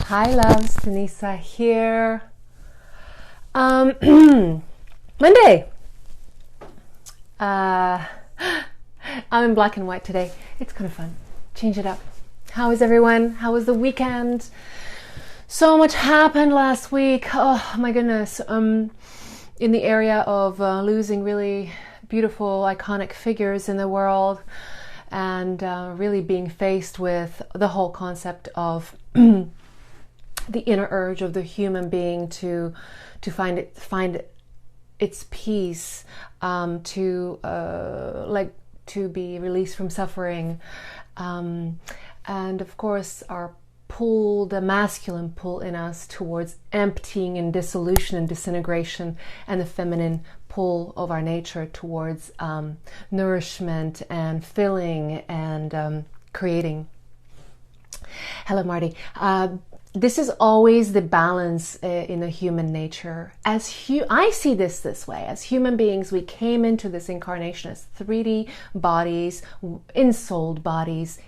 Hi loves, Denisa here. Monday. I'm in black and white today. It's kind of fun. Change it up. How is everyone? How was the weekend? So much happened last week. Oh my goodness. In the area of losing really beautiful, iconic figures in the world, and really being faced with the whole concept of the inner urge of the human being to find its peace, to be released from suffering, and of course our pull, the masculine pull in us towards emptying and dissolution and disintegration, and the feminine pull of our nature towards nourishment and filling and creating. Hello, Marty. This is always the balance in the human nature. I see this way. As human beings, we came into this incarnation as 3D bodies, ensouled bodies,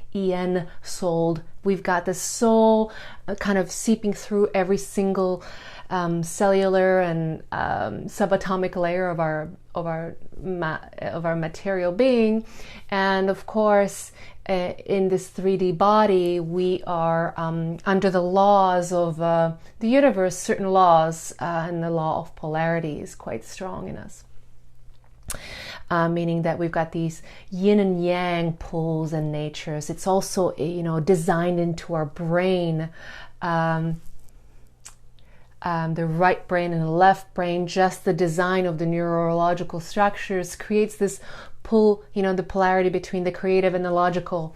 souled. We've got the soul kind of seeping through every single cellular and subatomic layer of our material being, and of course, in this 3D body, we are under the laws of the universe. Certain laws, and the law of polarity is quite strong in us. Meaning that we've got these yin and yang pulls and natures. It's also, designed into our brain. The right brain and the left brain, just the design of the neurological structures creates this pull, the polarity between the creative and the logical,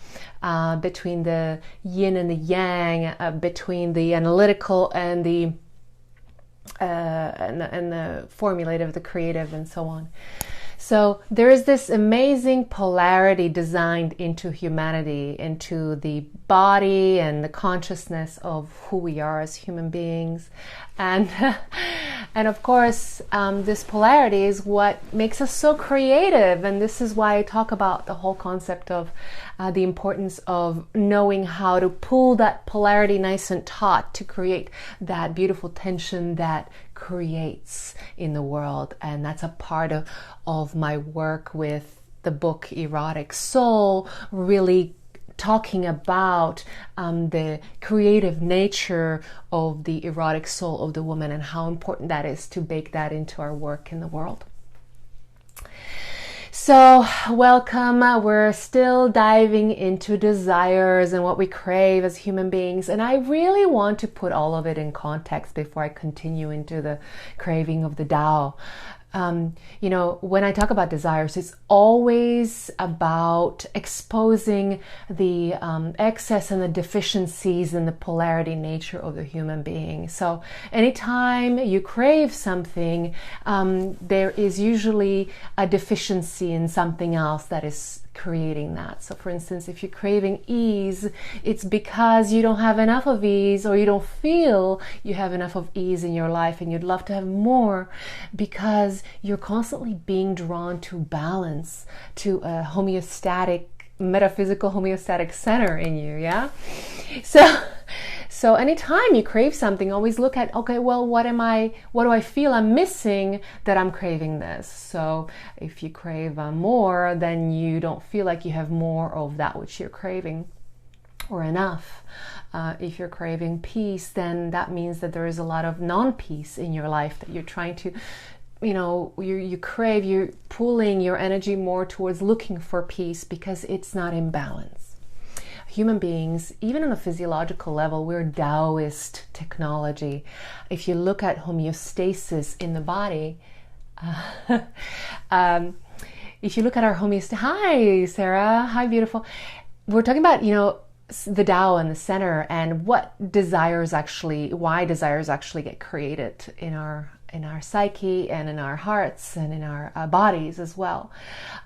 between the yin and the yang, between the analytical and the formulative, the creative, and so on. So there is this amazing polarity designed into humanity, into the body and the consciousness of who we are as human beings. And of course, this polarity is what makes us so creative. And this is why I talk about the whole concept of the importance of knowing how to pull that polarity nice and taut to create that beautiful tension that creates in the world. And that's a part of my work with the book Erotic Soul, really talking about the creative nature of the erotic soul of the woman and how important that is to bake that into our work in the world. So welcome. We're still diving into desires and what we crave as human beings. And I really want to put all of it in context before I continue into the craving of the TAO. When I talk about desires, it's always about exposing the excess and the deficiencies in the polarity nature of the human being. So anytime you crave something, there is usually a deficiency in something else that is creating that. So for instance, if you're craving ease, it's because you don't have enough of ease, or you don't feel you have enough of ease in your life and you'd love to have more, because you're constantly being drawn to balance, to a homeostatic, metaphysical homeostatic center in you. Yeah. So anytime you crave something, always look at, okay, well, what do I feel I'm missing that I'm craving this? So if you crave more, then you don't feel like you have more of that which you're craving, or enough. If you're craving peace, then that means that there is a lot of non-peace in your life that you're trying to, you crave, you're pulling your energy more towards looking for peace because it's not in balance. Human beings, even on a physiological level, we're Taoist technology. If you look at homeostasis in the body, if you look at our homeostasis, hi Sarah, hi beautiful. We're talking about, the Tao in the center, and why desires actually get created in our psyche and in our hearts and in our bodies as well.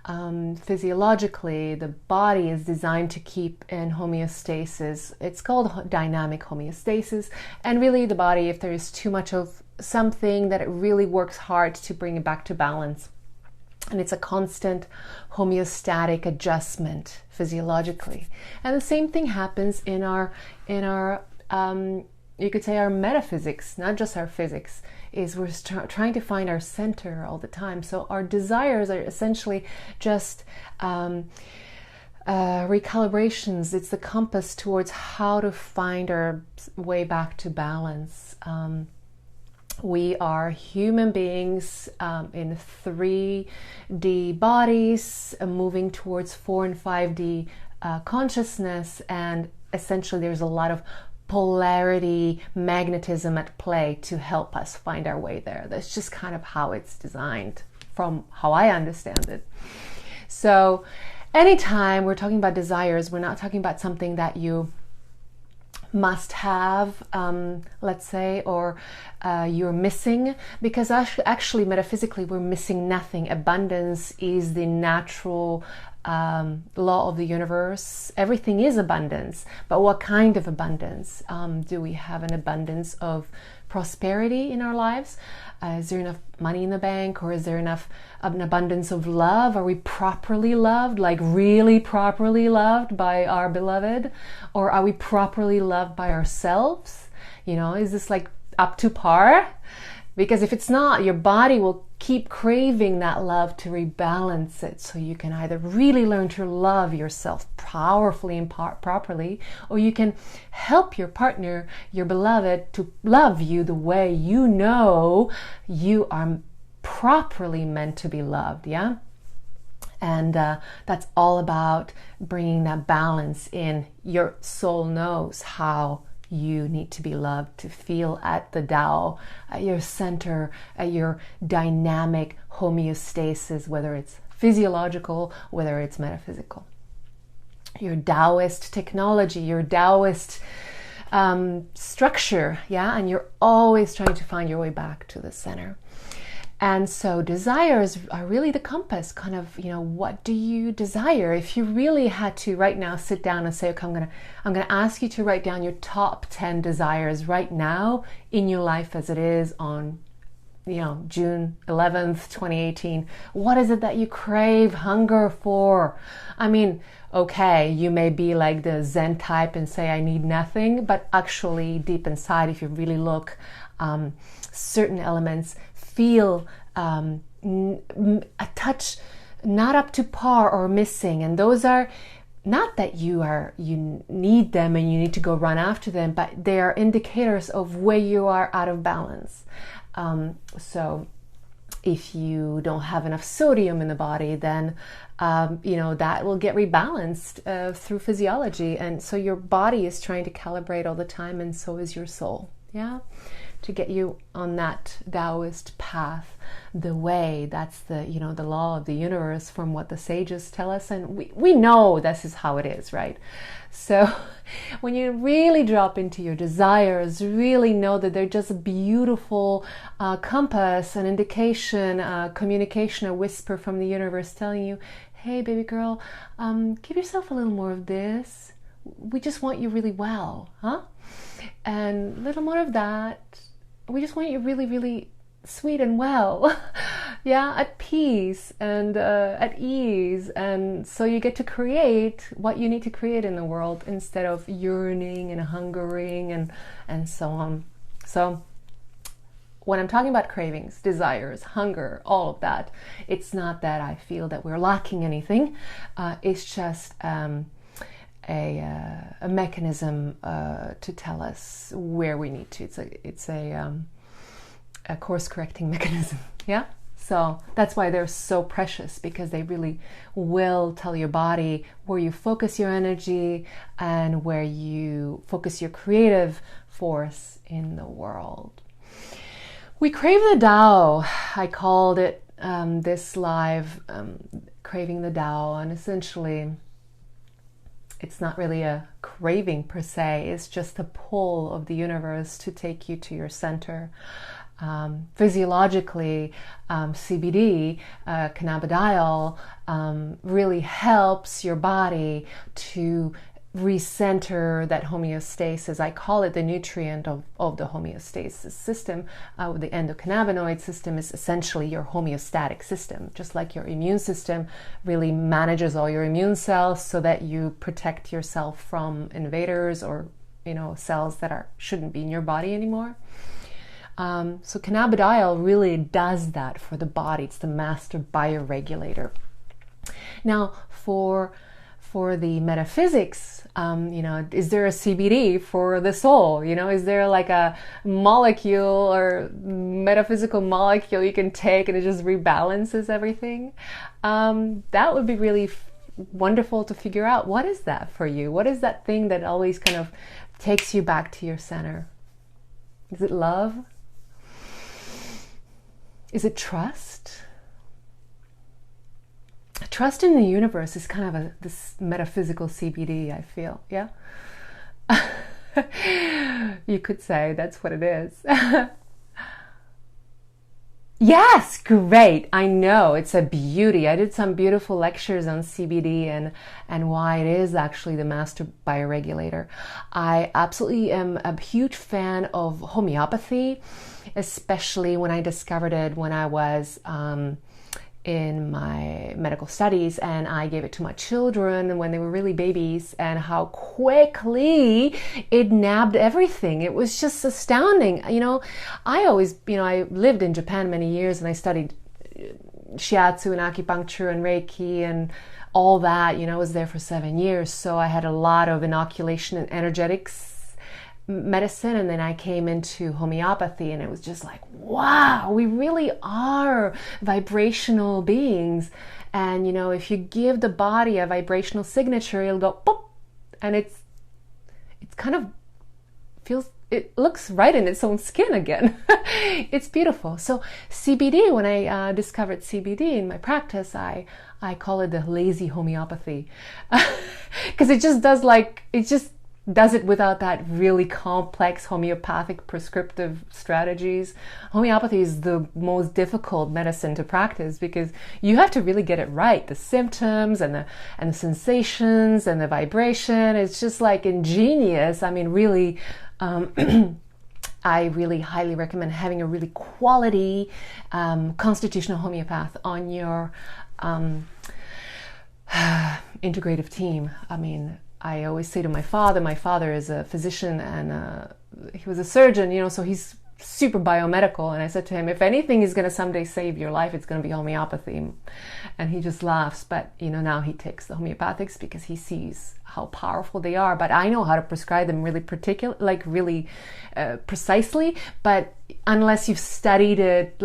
Physiologically, the body is designed to keep in homeostasis. It's called dynamic homeostasis. And really the body, if there is too much of something, that it really works hard to bring it back to balance. And it's a constant homeostatic adjustment physiologically. And the same thing happens in our you could say our metaphysics, not just our physics, is we're trying to find our center all the time. So our desires are essentially just recalibrations. It's the compass towards how to find our way back to balance. We are human beings in 3D bodies, moving towards 4 and 5D consciousness, and essentially there's a lot of polarity, magnetism at play to help us find our way there. That's just kind of how it's designed, from how I understand it. So anytime we're talking about desires, we're not talking about something that you must have, let's say, or you're missing, because actually metaphysically we're missing nothing. Abundance is the natural law of the universe. Everything is abundance, but what kind of abundance? Do we have an abundance of prosperity in our lives? Is there enough money in the bank, or is there enough an abundance of love? Are we properly loved, like really properly loved by our beloved, or are we properly loved by ourselves? You know, is this like up to par? Because if it's not, your body will keep craving that love to rebalance it. So you can either really learn to love yourself powerfully and properly, or you can help your partner, your beloved, to love you the way you know you are properly meant to be loved. Yeah. And that's all about bringing that balance in. Your soul knows how you need to be loved to feel at the TAO, at your center, at your dynamic homeostasis, whether it's physiological, whether it's metaphysical. Your Taoist technology, your Taoist structure, yeah, and you're always trying to find your way back to the center. And so desires are really the compass, kind of, you know, what do you desire? If you really had to right now sit down and say, okay, I'm gonna ask you to write down your top 10 desires right now in your life as it is on, you know, June 11th, 2018. What is it that you crave, hunger for? I mean, okay, you may be like the Zen type and say, I need nothing, but actually deep inside, if you really look, certain elements feel a touch not up to par or missing, and those are not that you need them and you need to go run after them, but they are indicators of where you are out of balance. So if you don't have enough sodium in the body, then you know, that will get rebalanced through physiology, and so your body is trying to calibrate all the time, and so is your soul. Yeah, to get you on that Taoist path, the way. That's the, you know, the law of the universe from what the sages tell us, and we know this is how it is, right? So when you really drop into your desires, really know that they're just a beautiful compass, an indication, communication, a whisper from the universe telling you, hey baby girl, give yourself a little more of this. We just want you really well, huh? And a little more of that. We just want you really, really sweet and well. Yeah, at peace and at ease. And so you get to create what you need to create in the world instead of yearning and hungering and so on. So when I'm talking about cravings, desires, hunger, all of that, it's not that I feel that we're lacking anything. It's just a mechanism to tell us where we need to. It's a course correcting mechanism. Yeah. So that's why they're so precious, because they really will tell your body where you focus your energy and where you focus your creative force in the world. We crave the TAO. I called it this live craving the TAO, and essentially it's not really a craving per se, it's just a pull of the universe to take you to your center. Physiologically, CBD, cannabidiol, really helps your body to recenter that homeostasis. I call it the nutrient of the homeostasis system. The endocannabinoid system is essentially your homeostatic system, just like your immune system really manages all your immune cells so that you protect yourself from invaders or cells that shouldn't be in your body anymore. So cannabidiol really does that for the body. It's the master bioregulator. Now, for the metaphysics, is there a CBD for the soul? Is there like a molecule or metaphysical molecule you can take and it just rebalances everything? That would be really wonderful to figure out. What is that for you? What is that thing that always kind of takes you back to your center? Is it love? Is it trust? Trust in the universe is kind of this metaphysical CBD, I feel. Yeah? You could say that's what it is. Yes, great. I know, it's a beauty. I did some beautiful lectures on CBD and why it is actually the master bioregulator. I absolutely am a huge fan of homeopathy, especially when I discovered it when I was in my medical studies, and I gave it to my children when they were really babies, and how quickly it nabbed everything. It was just astounding. I lived in Japan many years, and I studied shiatsu and acupuncture and Reiki and all that. I was there for 7 years, so I had a lot of inoculation and energetics medicine, and then I came into homeopathy, and it was just like, wow, we really are vibrational beings. And if you give the body a vibrational signature, it'll go pop, and it's kind of it looks right in its own skin again. It's beautiful. So CBD, when I discovered CBD in my practice, I call it the lazy homeopathy, because it just does it without that really complex homeopathic prescriptive strategies. Homeopathy is the most difficult medicine to practice because you have to really get it right. The symptoms and the sensations and the vibration, it's just like ingenious. I mean, really, I really highly recommend having a really quality constitutional homeopath on your integrative team. I mean, I always say to my father is a physician, and he was a surgeon, so he's super biomedical. And I said to him, if anything is going to someday save your life, it's going to be homeopathy. And he just laughs. But, now he takes the homeopathics because he sees how powerful they are. But I know how to prescribe them really precisely. But unless you've studied it,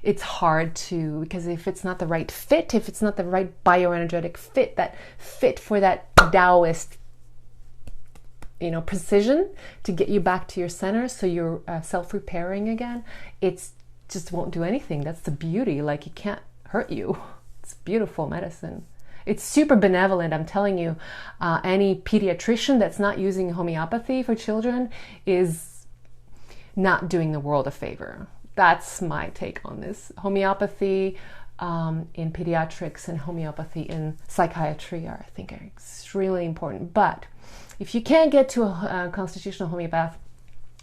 it's hard to, because if it's not the right fit, if it's not the right bioenergetic fit, that fit for that Taoist, precision to get you back to your center, so you're self-repairing again, it's just won't do anything. That's the beauty. It can't hurt you. It's beautiful medicine. It's super benevolent. I'm telling you, any pediatrician that's not using homeopathy for children is not doing the world a favor. That's my take on this. Homeopathy in pediatrics and homeopathy in psychiatry are extremely important. But if you can't get to a constitutional homeopath,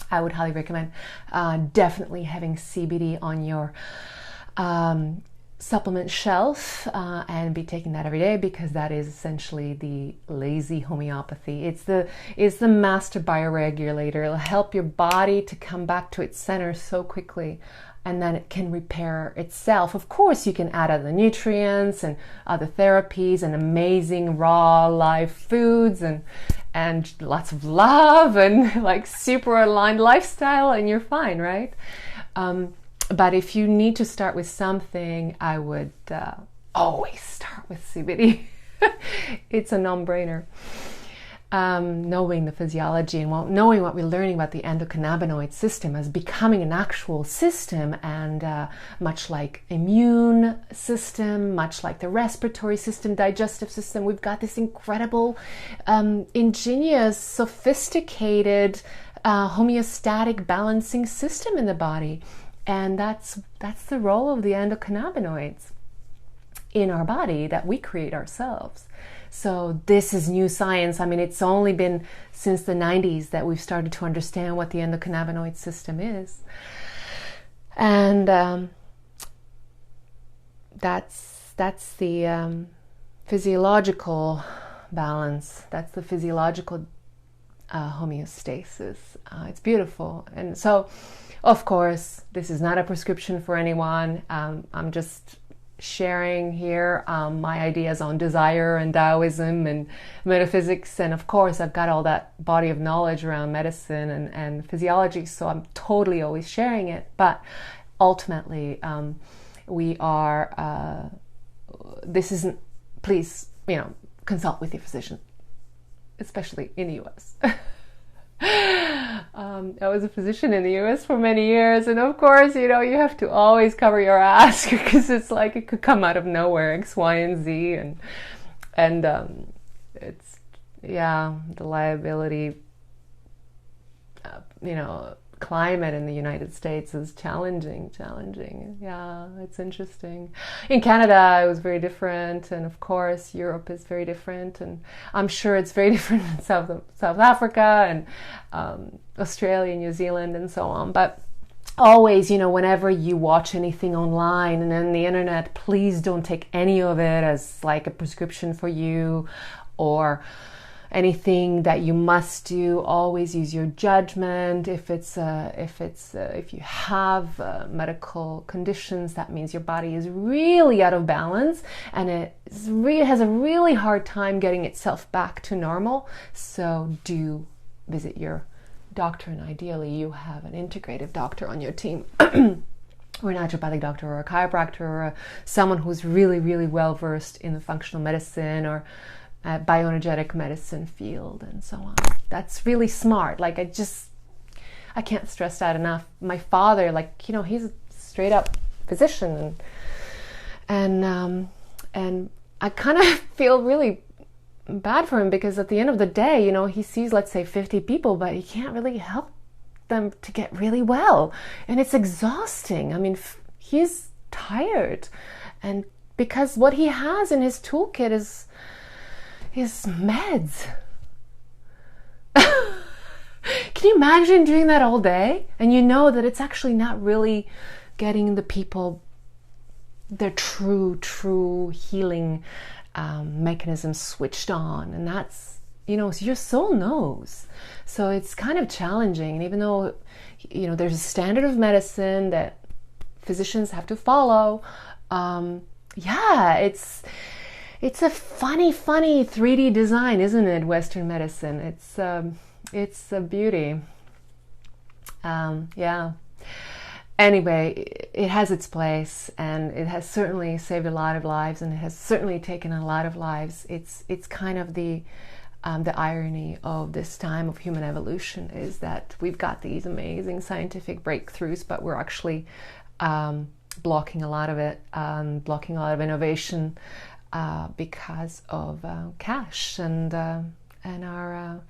I would highly recommend definitely having CBD on your supplement shelf and be taking that every day, because that is essentially the lazy homeopathy. It's the master bioregulator. It'll help your body to come back to its center so quickly, and then it can repair itself. Of course, you can add other nutrients and other therapies and amazing raw live foods and lots of love and super aligned lifestyle, and you're fine, right? But if you need to start with something, I would always start with CBD. It's a no-brainer. Knowing the physiology and knowing what we're learning about the endocannabinoid system as becoming an actual system, and much like immune system, much like the respiratory system, digestive system, we've got this incredible, ingenious, sophisticated, homeostatic balancing system in the body. And that's the role of the endocannabinoids in our body that we create ourselves. So this is new science. I mean, it's only been since the 90s that we've started to understand what the endocannabinoid system is. And that's the physiological balance. That's the physiological homeostasis. It's beautiful. And so, of course, this is not a prescription for anyone. I'm just sharing here my ideas on desire and Taoism and metaphysics. And of course, I've got all that body of knowledge around medicine and physiology, so I'm totally always sharing it. But ultimately, we are, this isn't, please, consult with your physician, especially in the US. I was a physician in the US for many years, and of course, you have to always cover your ass because it's like it could come out of nowhere, X, Y, and Z, and it's, the liability, climate in the United States is challenging. Yeah, it's interesting. In Canada, it was very different, and of course, Europe is very different, and I'm sure it's very different in South Africa and Australia, New Zealand, and so on. But always, whenever you watch anything online and on the internet, please don't take any of it as like a prescription for you or anything that you must do. Always use your judgment. If you have medical conditions, that means your body is really out of balance and it has a really hard time getting itself back to normal. So do visit your doctor, and ideally you have an integrative doctor on your team. Or a naturopathic doctor or a chiropractor or someone who's really, really well versed in the functional medicine or bioenergetic medicine field and so on. That's really smart. I can't stress that enough. My father, he's a straight up physician, and I kind of feel really bad for him because at the end of the day, he sees, let's say, 50 people, but he can't really help them to get really well, and it's exhausting. I mean, he's tired, and because what he has in his toolkit is meds. Can you imagine doing that all day? And that it's actually not really getting the people their true healing mechanisms switched on. And that's, your soul knows. So it's kind of challenging. And even though, there's a standard of medicine that physicians have to follow, it's a funny 3D design, isn't it? Western medicine. It's a beauty. Anyway, it has its place, and it has certainly saved a lot of lives, and it has certainly taken a lot of lives. It's kind of the irony of this time of human evolution is that we've got these amazing scientific breakthroughs, but we're actually blocking a lot of it, blocking a lot of innovation. Because of cash and our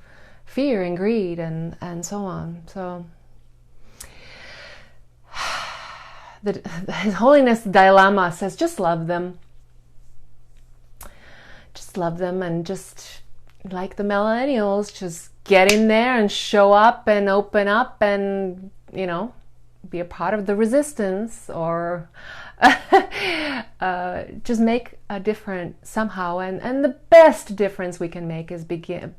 fear and greed and so on. So His Holiness the Dalai Lama says, just love them. Just love them, and just like the millennials, just get in there and show up and open up and, be a part of the resistance, or just make a difference somehow. And the best difference we can make is begin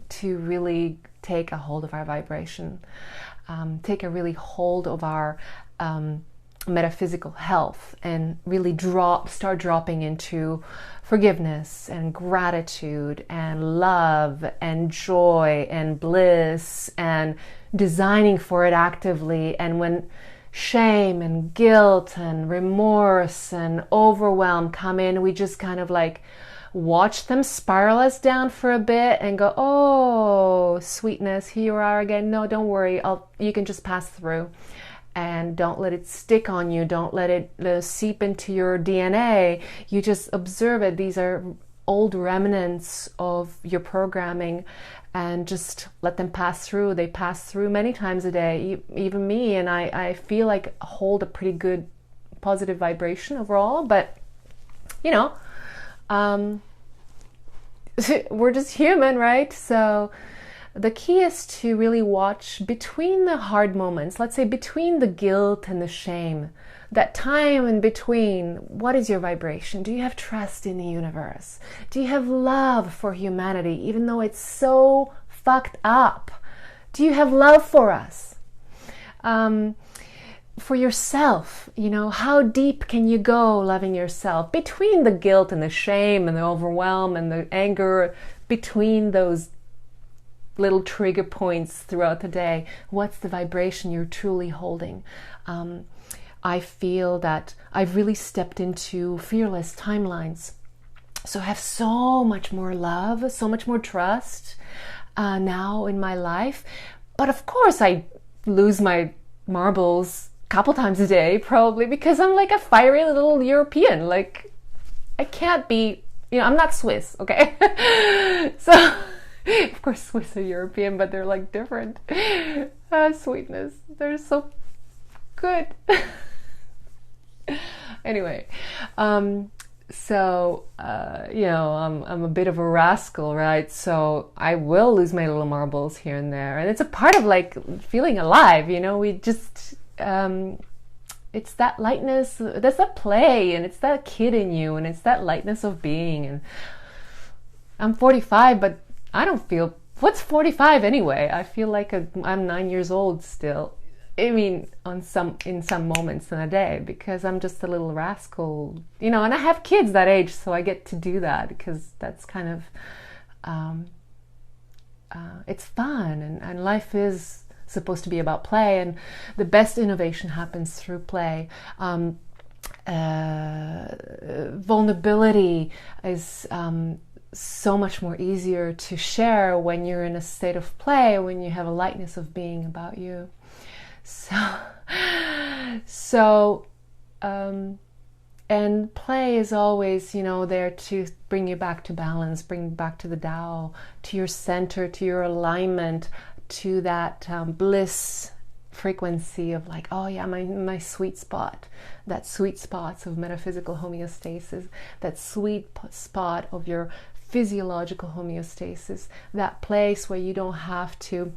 to really take a hold of our vibration, take a really hold of our metaphysical health, and really start dropping into forgiveness and gratitude and love and joy and bliss, and designing for it actively. And when shame and guilt and remorse and overwhelm come in, we just kind of watch them spiral us down for a bit and go, oh, sweetness, here you are again. No, don't worry. You can just pass through, and don't let it stick on you. Don't let it seep into your DNA. You just observe it. These are old remnants of your programming, and just let them pass through. They pass through many times a day, even me, and I feel like I hold a pretty good positive vibration overall. But we're just human, right? So the key is to really watch between the hard moments, let's say between the guilt and the shame, that time in between. What is your vibration? Do you have trust in the universe? Do you have love for humanity, even though it's so fucked up? Do you have love for us? For yourself, how deep can you go loving yourself? Between the guilt and the shame and the overwhelm and the anger, between those little trigger points throughout the day, what's the vibration you're truly holding? I feel that I've really stepped into fearless timelines. So I have so much more love, so much more trust now in my life. But of course I lose my marbles a couple times a day, probably because I'm like a fiery little European. Like, I can't be, I'm not Swiss, okay? So, of course Swiss are European, but they're like different. Sweetness, they're so good. Anyway, so I'm a bit of a rascal, right? So I will lose my little marbles here and there, and it's a part of like feeling alive. We just it's that lightness, that's that play, and it's that kid in you, and it's that lightness of being. And I'm 45, but I don't feel, what's 45 anyway? I feel like I'm 9 years old still. I mean, in some moments in a day, because I'm just a little rascal, and I have kids that age, so I get to do that because that's kind of, it's fun, and life is supposed to be about play, and the best innovation happens through play. Vulnerability is so much more easier to share when you're in a state of play, when you have a lightness of being about you. And play is always, there to bring you back to balance, bring you back to the TAO, to your center, to your alignment, to that bliss frequency of like, oh yeah, my sweet spot, that sweet spots of metaphysical homeostasis, that sweet spot of your physiological homeostasis, that place where you don't have to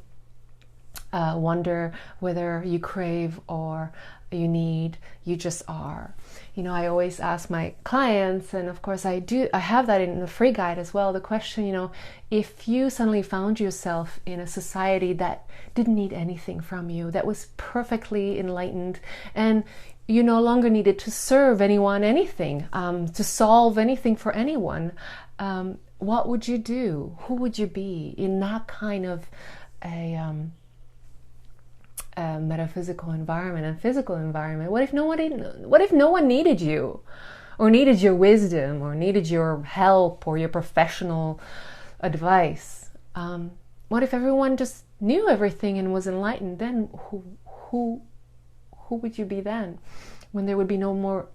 wonder whether you crave or you need, you just are. I always ask my clients, and of course I have that in the free guide as well, the question, if you suddenly found yourself in a society that didn't need anything from you, that was perfectly enlightened, and you no longer needed to serve anyone anything, to solve anything for anyone, what would you do? Who would you be in that kind of a metaphysical environment and physical environment? What if no one needed you, or needed your wisdom, or needed your help, or your professional advice? What if everyone just knew everything and was enlightened? Then who would you be then? When there would be no more,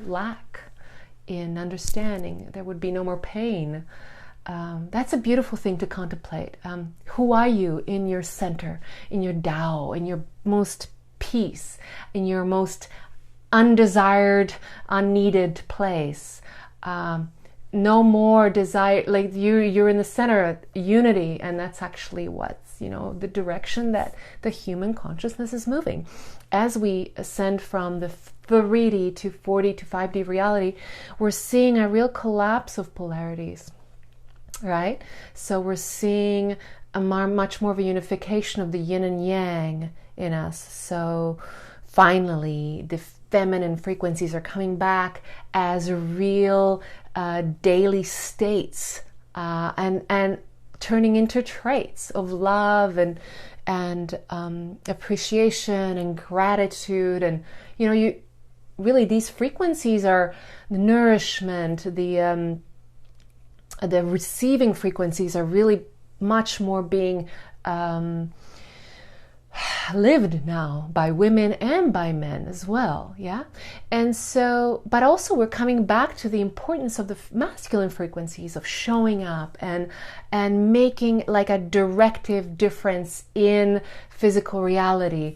lack in understanding, there would be no more pain. That's a beautiful thing to contemplate. Who are you in your center, in your TAO, in your most peace, in your most undesired, unneeded place? No more desire, like you're in the center, unity, and that's actually what's, the direction that the human consciousness is moving. As we ascend from the 3D to 4D to 5D reality, we're seeing a real collapse of polarities. Right? So we're seeing much more of a unification of the yin and yang in us. So finally, the feminine frequencies are coming back as real daily states, and turning into traits of love and appreciation and gratitude. And you really, these frequencies are the nourishment, the receiving frequencies are really much more being lived now by women and by men as well, yeah? And so, but also we're coming back to the importance of the masculine frequencies of showing up and making like a directive difference in physical reality,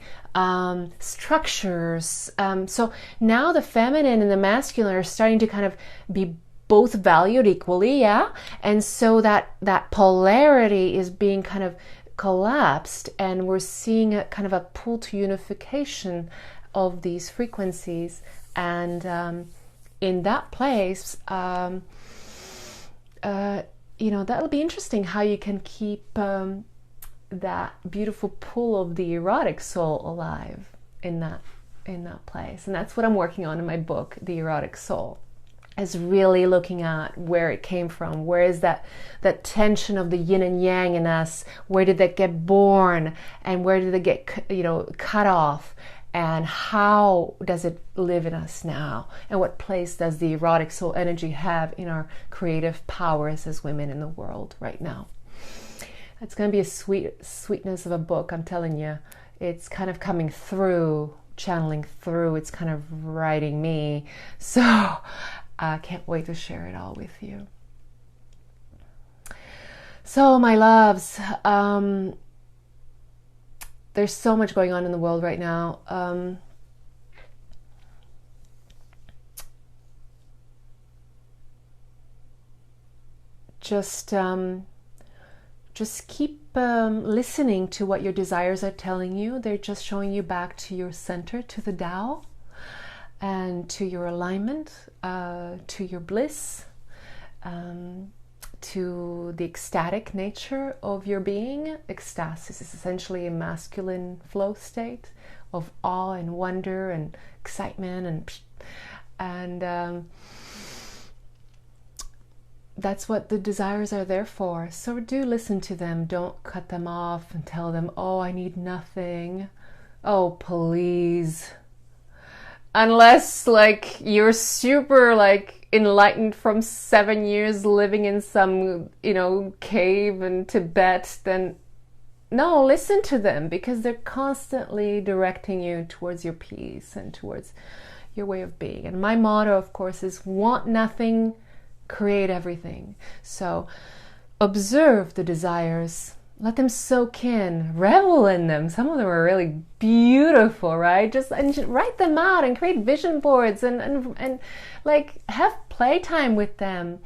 structures. So now the feminine and the masculine are starting to kind of be both valued equally, yeah? And so that polarity is being kind of collapsed, and we're seeing a kind of a pull to unification of these frequencies. And in that place, that'll be interesting how you can keep that beautiful pull of the erotic soul alive in that place. And that's what I'm working on in my book, The Erotic Soul, is really looking at where it came from. Where is that tension of the yin and yang in us? Where did that get born, and where did it get cut off? And how does it live in us now? And what place does the erotic soul energy have in our creative powers as women in the world right now? It's going to be a sweetness of a book, I'm telling you. It's kind of coming through, channeling through. It's kind of writing me. So I can't wait to share it all with you. So my loves, there's so much going on in the world right now. Just keep listening to what your desires are telling you. They're just showing you back to your center, to the TAO, and to your alignment, to your bliss, to the ecstatic nature of your being. Ecstasis is essentially a masculine flow state of awe and wonder and excitement, and that's what the desires are there for. So do listen to them. Don't cut them off and tell them, oh, I need nothing. Oh, please. Unless you're super enlightened from 7 years living in some, cave in Tibet, then no, listen to them, because they're constantly directing you towards your peace and towards your way of being. And my motto, of course, is want nothing, create everything. So observe the desires, let them soak in, revel in them. Some of them are really beautiful, right? Just write them out and create vision boards and have playtime with them.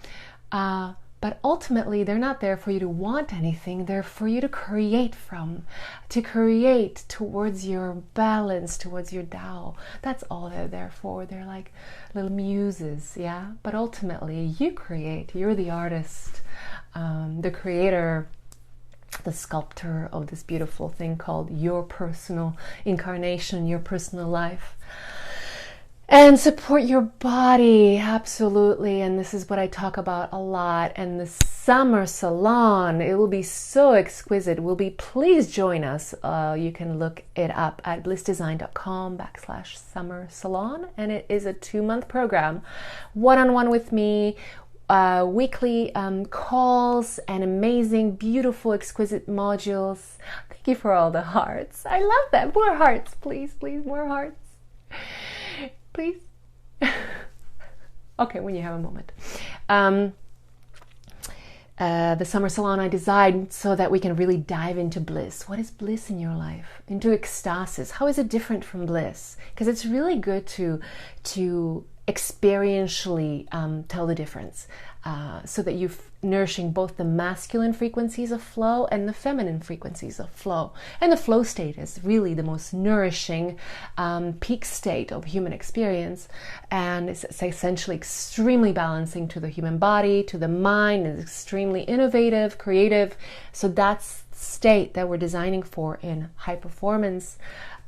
But ultimately, they're not there for you to want anything. They're for you to create from, to create towards your balance, towards your TAO. That's all they're there for. They're like little muses, yeah? But ultimately, you create. You're the artist, the creator, the sculptor of this beautiful thing called your personal incarnation, your personal life. And support your body, absolutely. And this is what I talk about a lot. And the summer salon, it will be so exquisite. Please join us. You can look it up at blissdesign.com/summer salon. And it is a 2-month program, one-on-one with me, weekly calls, and amazing, beautiful, exquisite modules. Thank you for all the hearts. I love that. More hearts, please, more hearts. Please. Okay, when you have a moment. The summer salon I designed so that we can really dive into bliss. What is bliss in your life? Into ecstasis. How is it different from bliss? Because it's really good to experientially tell the difference, so that you're nourishing both the masculine frequencies of flow and the feminine frequencies of flow. And the flow state is really the most nourishing peak state of human experience, and it's essentially extremely balancing to the human body, to the mind, and extremely innovative, creative. So that's the state that we're designing for in high performance,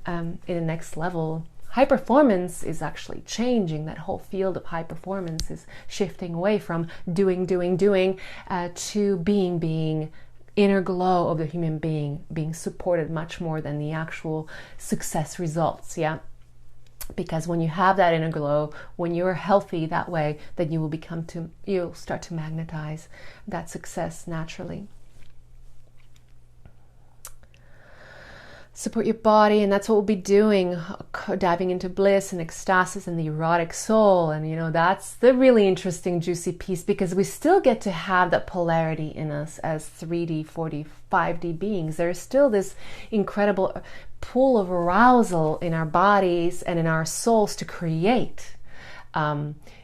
in the next level. High performance is actually changing. That whole field of high performance is shifting away from doing, to being, inner glow of the human being supported much more than the actual success results, yeah? Because when you have that inner glow, when you're healthy that way, then you'll start to magnetize that success naturally. Support your body, and that's what we'll be doing, diving into bliss and ecstasis and the erotic soul. And that's the really interesting, juicy piece, because we still get to have that polarity in us as 3D, 4D, 5D beings. There's still this incredible pool of arousal in our bodies and in our souls to create.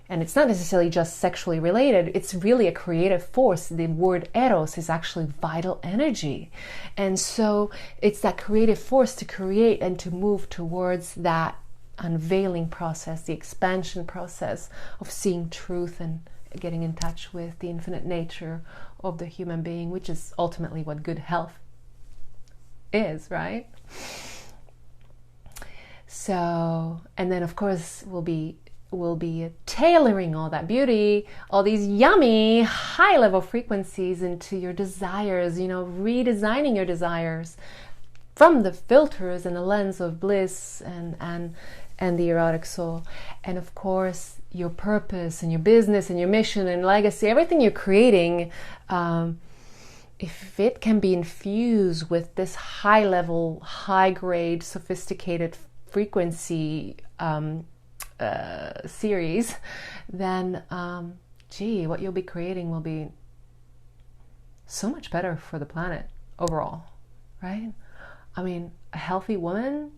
And it's not necessarily just sexually related. It's really a creative force. The word eros is actually vital energy. And so it's that creative force to create and to move towards that unveiling process, the expansion process of seeing truth and getting in touch with the infinite nature of the human being, which is ultimately what good health is, right? So, and then of course we'll be tailoring all that beauty, all these yummy high level frequencies into your desires, redesigning your desires from the filters and the lens of bliss and the erotic soul. And of course your purpose and your business and your mission and legacy, everything you're creating, if it can be infused with this high level, high grade, sophisticated frequency series, then what you'll be creating will be so much better for the planet overall, right? I mean, a healthy woman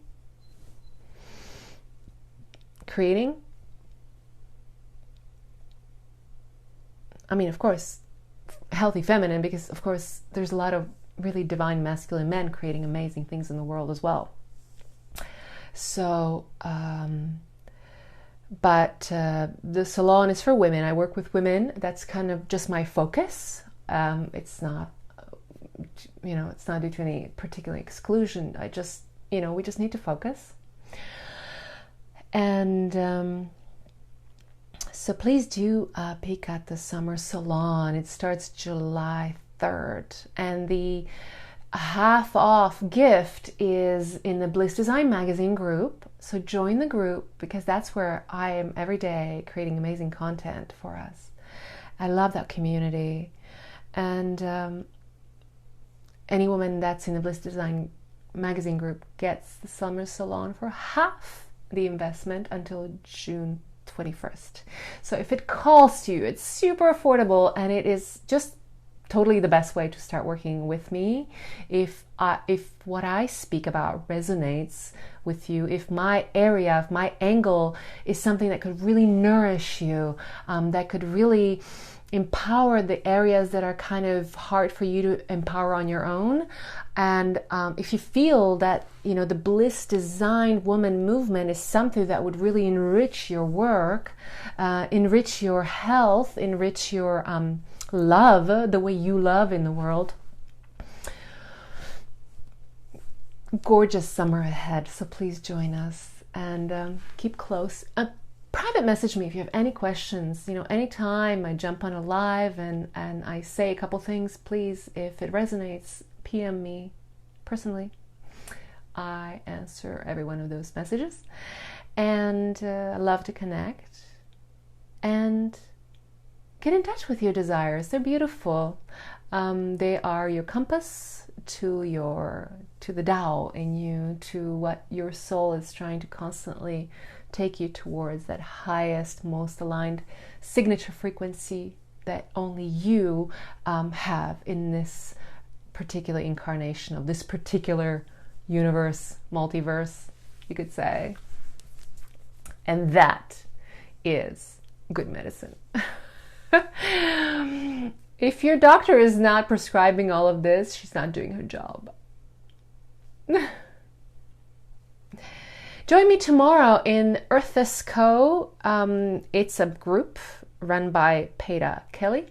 creating, I mean, of course, healthy feminine, because of course there's a lot of really divine masculine men creating amazing things in the world as well. So but the salon is for women. I work with women. That's kind of just my focus. It's not, it's not due to any particular exclusion. I just, we just need to focus. And so please do peek at the summer salon. It starts July 3rd. And the half off gift is in the Bliss Design Magazine group. So join the group, because that's where I am every day creating amazing content for us. I love that community. And any woman that's in the Bliss Design Magazine group gets the summer salon for half the investment until June 21st. So if it calls to you, it's super affordable, and it is just totally the best way to start working with me. If what I speak about resonates with you, if my area, if my angle is something that could really nourish you, that could really empower the areas that are kind of hard for you to empower on your own, and if you feel that the Bliss Design Woman movement is something that would really enrich your work, enrich your health, enrich your love, the way you love in the world. Gorgeous summer ahead, so please join us and keep close. Private message me if you have any questions. Anytime I jump on a live and I say a couple things, please, if it resonates, PM me personally. I answer every one of those messages, and I love to connect and get in touch with your desires. They're beautiful. They are your compass to the TAO in you, to what your soul is trying to constantly take you towards, that highest, most aligned signature frequency that only you have in this particular incarnation of this particular universe, multiverse, you could say. And that is good medicine. If your doctor is not prescribing all of this, she's not doing her job. Join me tomorrow in Earthis Co. It's a group run by Peter Kelly.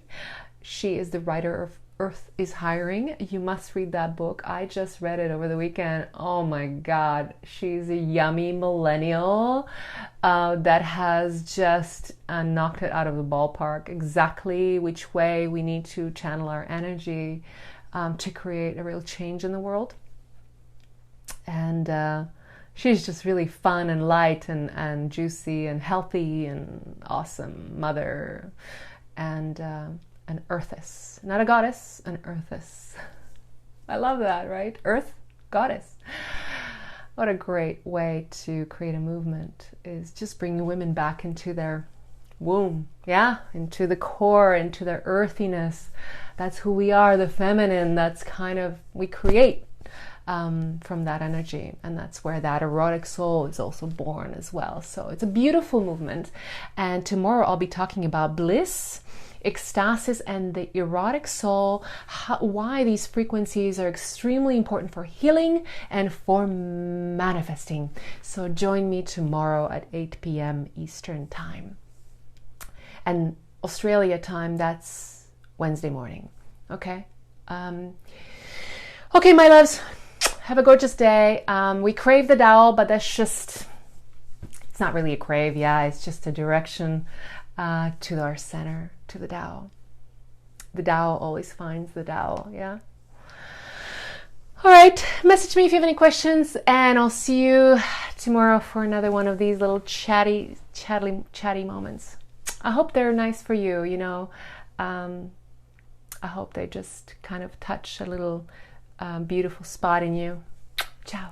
She is the writer of Earth is Hiring. You must read that book. I just read it over the weekend. Oh my God. She's a yummy millennial that has just knocked it out of the ballpark. Exactly which way we need to channel our energy to create a real change in the world. And she's just really fun and light and juicy and healthy and awesome mother. And an Earthis, not a goddess, an Earthis. I love that, right? Earth, goddess. What a great way to create a movement, is just bringing women back into their womb, into the core, into their earthiness. That's who we are, the feminine. That's kind of, we create from that energy, and that's where that erotic soul is also born as well. So it's a beautiful movement. And tomorrow I'll be talking about bliss, ecstasis, and the erotic soul, why these frequencies are extremely important for healing and for manifesting. So join me tomorrow at 8 p.m. Eastern time. And Australia time, that's Wednesday morning. Okay. Okay, my loves, have a gorgeous day. We crave the Tao, but that's just, it's not really a crave. Yeah, it's just a direction to our center, to the Tao. The Tao always finds the Tao. Yeah. All right, message me if you have any questions, and I'll see you tomorrow for another one of these little chatty moments. I hope they're nice for you, you know. I hope they just kind of touch a little beautiful spot in you. Ciao.